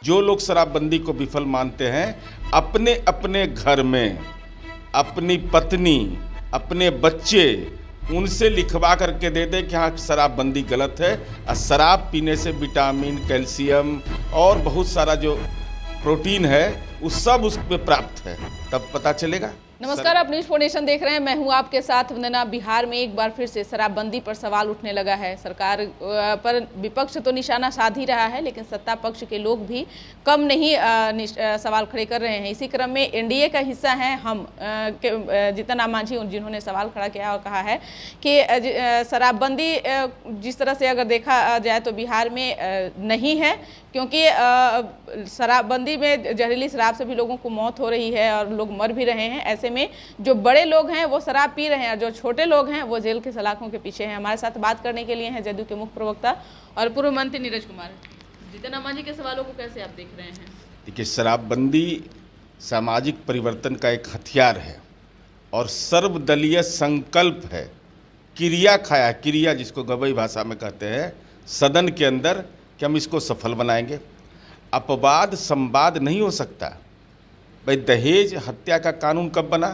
जो लोग शराबबंदी को विफल मानते हैं, अपने अपने घर में अपनी पत्नी, अपने बच्चे, उनसे लिखवा करके दे दे कि हाँ शराबबंदी गलत है और शराब पीने से विटामिन, कैल्शियम और बहुत सारा जो प्रोटीन है वो सब उसमें प्राप्त है, तब पता चलेगा। नमस्कार, आप न्यूज़ 4 नेशन देख रहे हैं। मैं हूं आपके साथ वंदना। बिहार में एक बार फिर से शराबबंदी पर सवाल उठने लगा है। सरकार पर विपक्ष तो निशाना साध ही रहा है, लेकिन सत्ता पक्ष के लोग भी कम नहीं सवाल खड़े कर रहे हैं। इसी क्रम में एनडीए का हिस्सा हैं हम जीतन राम मांझी, जिन्होंने सवाल खड़ा किया और कहा है कि शराबबंदी जिस तरह से अगर देखा जाए तो बिहार में नहीं है, क्योंकि शराबबंदी में जहरीली शराब से भी लोगों को मौत हो रही है और लोग मर भी रहे हैं। ऐसे में जो बड़े लोग हैं वो शराब पी रहे हैं और जो छोटे लोग हैं वो जेल के सलाखों के पीछे हैं। हमारे साथ बात करने के लिए हैं जदयू के मुख्य प्रवक्ता और पूर्व मंत्री नीरज कुमार। जीतन राम मांझी के सवालों को कैसे आप देख रहे हैं? देखिए, शराबबंदी सामाजिक परिवर्तन का एक हथियार है और सर्वदलीय संकल्प है, क्रिया खाया, क्रिया जिसको गवई भाषा में कहते हैं, सदन के अंदर कि हम इसको सफल बनाएंगे। अपवाद संवाद नहीं हो सकता। भाई, दहेज हत्या का कानून कब बना?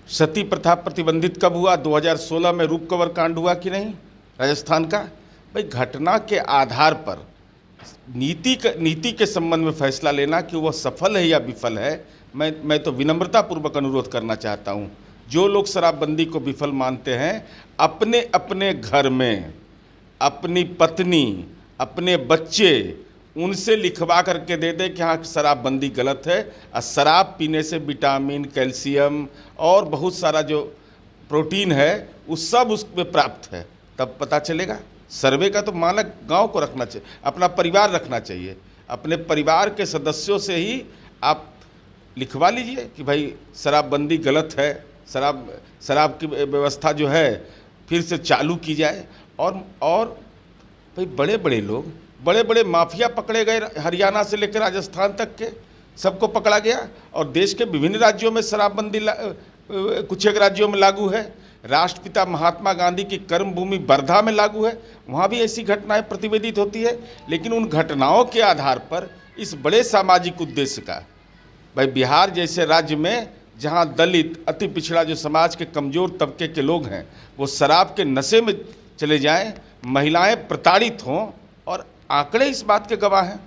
सती प्रथा प्रतिबंधित कब हुआ? 2016 में रूप कवर कांड हुआ कि नहीं राजस्थान का? भाई, घटना के आधार पर नीति के संबंध में फैसला लेना कि वह सफल है या विफल है, मैं तो विनम्रतापूर्वक अनुरोध करना चाहता हूँ। जो लोग शराबबंदी को विफल मानते हैं, अपने अपने घर में अपनी पत्नी, अपने बच्चे, उनसे लिखवा करके दे दे कि हाँ शराबबंदी गलत है और शराब पीने से विटामिन, कैल्शियम और बहुत सारा जो प्रोटीन है वो सब उसमें प्राप्त है, तब पता चलेगा। सर्वे का तो मानक गांव को रखना चाहिए, अपना परिवार रखना चाहिए। अपने परिवार के सदस्यों से ही आप लिखवा लीजिए कि भाई शराबबंदी गलत है, शराब की व्यवस्था जो है फिर से चालू की जाए। और भाई, बड़े बड़े लोग, बड़े बड़े माफिया पकड़े गए, हरियाणा से लेकर राजस्थान तक के सबको पकड़ा गया। और देश के विभिन्न राज्यों में शराबबंदी कुछ एक राज्यों में लागू है। राष्ट्रपिता महात्मा गांधी की कर्मभूमि वर्धा में लागू है, वहाँ भी ऐसी घटनाएं प्रतिवेदित होती है। लेकिन उन घटनाओं के आधार पर इस बड़े सामाजिक उद्देश्य का, भाई बिहार जैसे राज्य में जहाँ दलित, अति पिछड़ा जो समाज के कमज़ोर तबके के लोग हैं वो शराब के नशे में चले जाएं, महिलाएं प्रताड़ित हों, और आंकड़े इस बात के गवाह हैं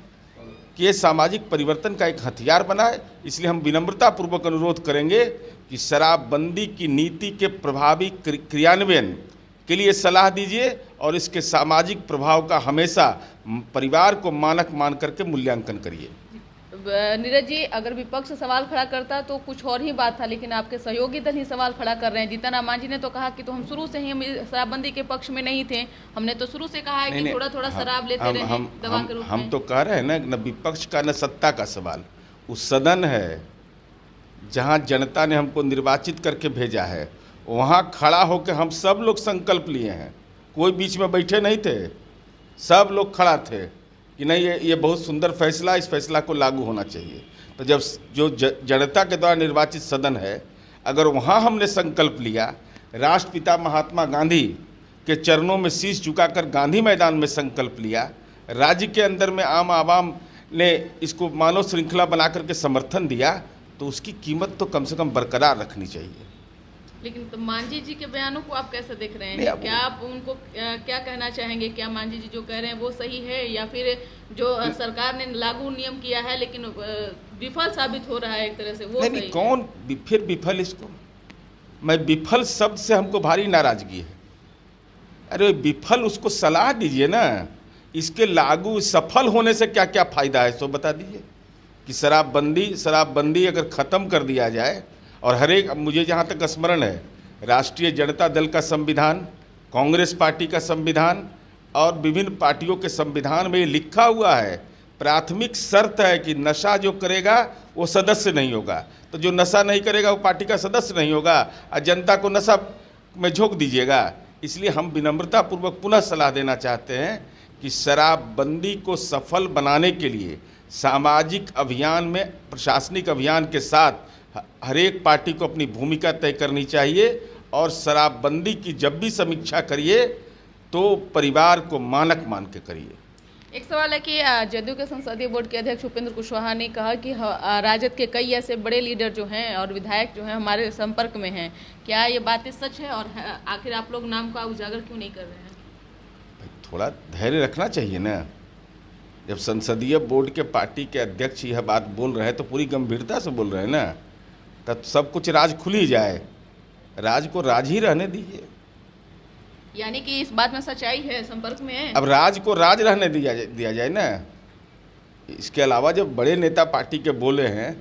कि ये सामाजिक परिवर्तन का एक हथियार बना है। इसलिए हम विनम्रतापूर्वक अनुरोध करेंगे कि शराबबंदी की नीति के प्रभावी क्रियान्वयन के लिए सलाह दीजिए और इसके सामाजिक प्रभाव का हमेशा परिवार को मानक मान करके मूल्यांकन करिए। नीरज जी, अगर विपक्ष सवाल खड़ा करता तो कुछ और ही बात था, लेकिन आपके सहयोगी दल ही सवाल खड़ा कर रहे हैं। जीतन राम मांझी ने तो कहा कि तो हम शुरू से ही शराबबंदी के पक्ष में नहीं थे, हमने तो शुरू से कहा है कि थोड़ा थोड़ा शराब लेते रहे दवा के रूप में। हम तो कह रहे हैं ना, न विपक्ष का न सत्ता का सवाल। उस सदन है जहां जनता ने हमको निर्वाचित करके भेजा है, वहां खड़ा होकर हम सब लोग संकल्प लिए हैं। कोई बीच में बैठे नहीं थे, सब लोग खड़ा थे कि नहीं ये बहुत सुंदर फैसला, इस फैसला को लागू होना चाहिए। तो जब जो जनता के द्वारा निर्वाचित सदन है, अगर वहाँ हमने संकल्प लिया, राष्ट्रपिता महात्मा गांधी के चरणों में शीश झुकाकर गांधी मैदान में संकल्प लिया, राज्य के अंदर में आम आवाम ने इसको मानव श्रृंखला बना करके समर्थन दिया, तो उसकी कीमत तो कम से कम बरकरार रखनी चाहिए। लेकिन तो मांझी जी के बयानों को आप कैसे देख रहे हैं? क्या आप उनको क्या कहना चाहेंगे? क्या मांझी जी जो कह रहे हैं वो सही है, या फिर जो सरकार ने लागू नियम किया है लेकिन विफल साबित हो रहा है एक तरह से, वो नहीं, कौन फिर विफल? इसको मैं विफल शब्द से हमको भारी नाराजगी है। अरे विफल, उसको सलाह दीजिए ना, इसके लागू सफल होने से क्या क्या फायदा है सो बता दीजिए। कि शराबबंदी अगर ख़त्म कर दिया जाए, और हर एक, मुझे जहाँ तक स्मरण है, राष्ट्रीय जनता दल का संविधान, कांग्रेस पार्टी का संविधान और विभिन्न पार्टियों के संविधान में ये लिखा हुआ है, प्राथमिक शर्त है कि नशा जो करेगा वो सदस्य नहीं होगा। तो जो नशा नहीं करेगा वो पार्टी का सदस्य नहीं होगा, और जनता को नशा में झोंक दीजिएगा। इसलिए हम विनम्रतापूर्वक पुनः सलाह देना चाहते हैं कि शराबबंदी को सफल बनाने के लिए सामाजिक अभियान में, प्रशासनिक अभियान के साथ हर एक पार्टी को अपनी भूमिका तय करनी चाहिए। और शराबबंदी की जब भी समीक्षा करिए तो परिवार को मानक मान के करिए। एक सवाल है कि जदयू के संसदीय बोर्ड के अध्यक्ष उपेंद्र कुशवाहा ने कहा कि राजद के कई ऐसे बड़े लीडर जो हैं और विधायक जो हैं हमारे संपर्क में हैं। क्या ये बातें सच है और आखिर आप लोग नाम का उजागर क्यों नहीं कर रहे हैं? थोड़ा धैर्य रखना चाहिए ना। जब संसदीय बोर्ड के पार्टी के अध्यक्ष यह बात बोल रहे हैं तो पूरी गंभीरता से बोल रहे हैं ना, तब सब कुछ राज खुल ही जाए। राज को राज ही रहने दीजिए। यानी कि इस बात में सच्चाई है, संपर्क में है। अब राज को राज रहने दिया जाए ना। इसके अलावा जब बड़े नेता पार्टी के बोले हैं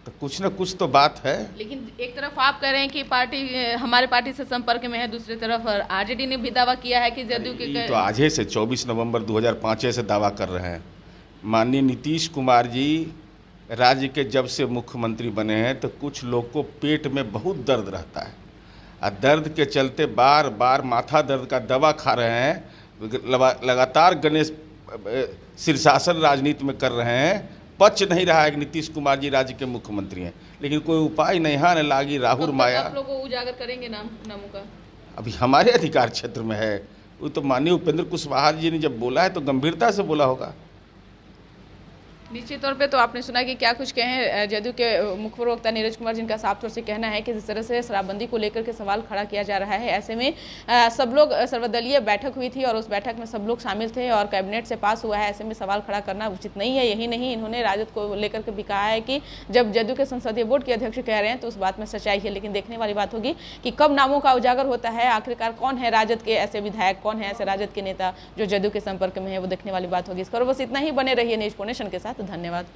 तो कुछ ना कुछ तो बात है। लेकिन एक तरफ आप कह रहे हैं कि पार्टी हमारे पार्टी से संपर्क में है, दूसरी तरफ आरजेडी ने भी दावा किया है कि जदयू के तो आज से 24 नवंबर 2005 से दावा कर रहे हैं। माननीय नीतीश कुमार जी राज्य के जब से मुख्यमंत्री बने हैं तो कुछ लोग को पेट में बहुत दर्द रहता है और दर्द के चलते बार बार माथा दर्द का दवा खा रहे हैं। लगातार गणेश शीर्षासन राजनीति में कर रहे हैं। पच नहीं रहा है कि नीतीश कुमार जी राज्य के मुख्यमंत्री हैं, लेकिन कोई उपाय नहीं है। लागी राहुल माया। आप लोग को उजागर करेंगे नामों का? अभी हमारे अधिकार क्षेत्र में है। वो तो माननीय उपेंद्र कुशवाहा जी ने जब बोला है तो गंभीरता से बोला होगा। निश्चित तौर पे तो आपने सुना कि क्या कुछ कहें जदयू के मुख्य प्रवक्ता नीरज कुमार, जिनका साफ तौर से कहना है कि जिस तरह से शराबबंदी को लेकर के सवाल खड़ा किया जा रहा है, ऐसे में सब लोग सर्वदलीय बैठक हुई थी और उस बैठक में सब लोग शामिल थे और कैबिनेट से पास हुआ है। ऐसे में सवाल खड़ा करना उचित नहीं है। यही नहीं, इन्होंने राजद को लेकर के भी कहा है कि जब जदयू के संसदीय बोर्ड के अध्यक्ष कह रहे हैं तो उस बात में सच्चाई है। लेकिन देखने वाली बात होगी कि कब नामों का उजागर होता है, आखिरकार कौन है राजद के ऐसे विधायक, कौन है ऐसे राजद के नेता जो जदयू के संपर्क में है, वो देखने वाली बात होगी। इस पर बस इतना ही। बने रहिए न्यूज़ नेशन के साथ। धन्यवाद।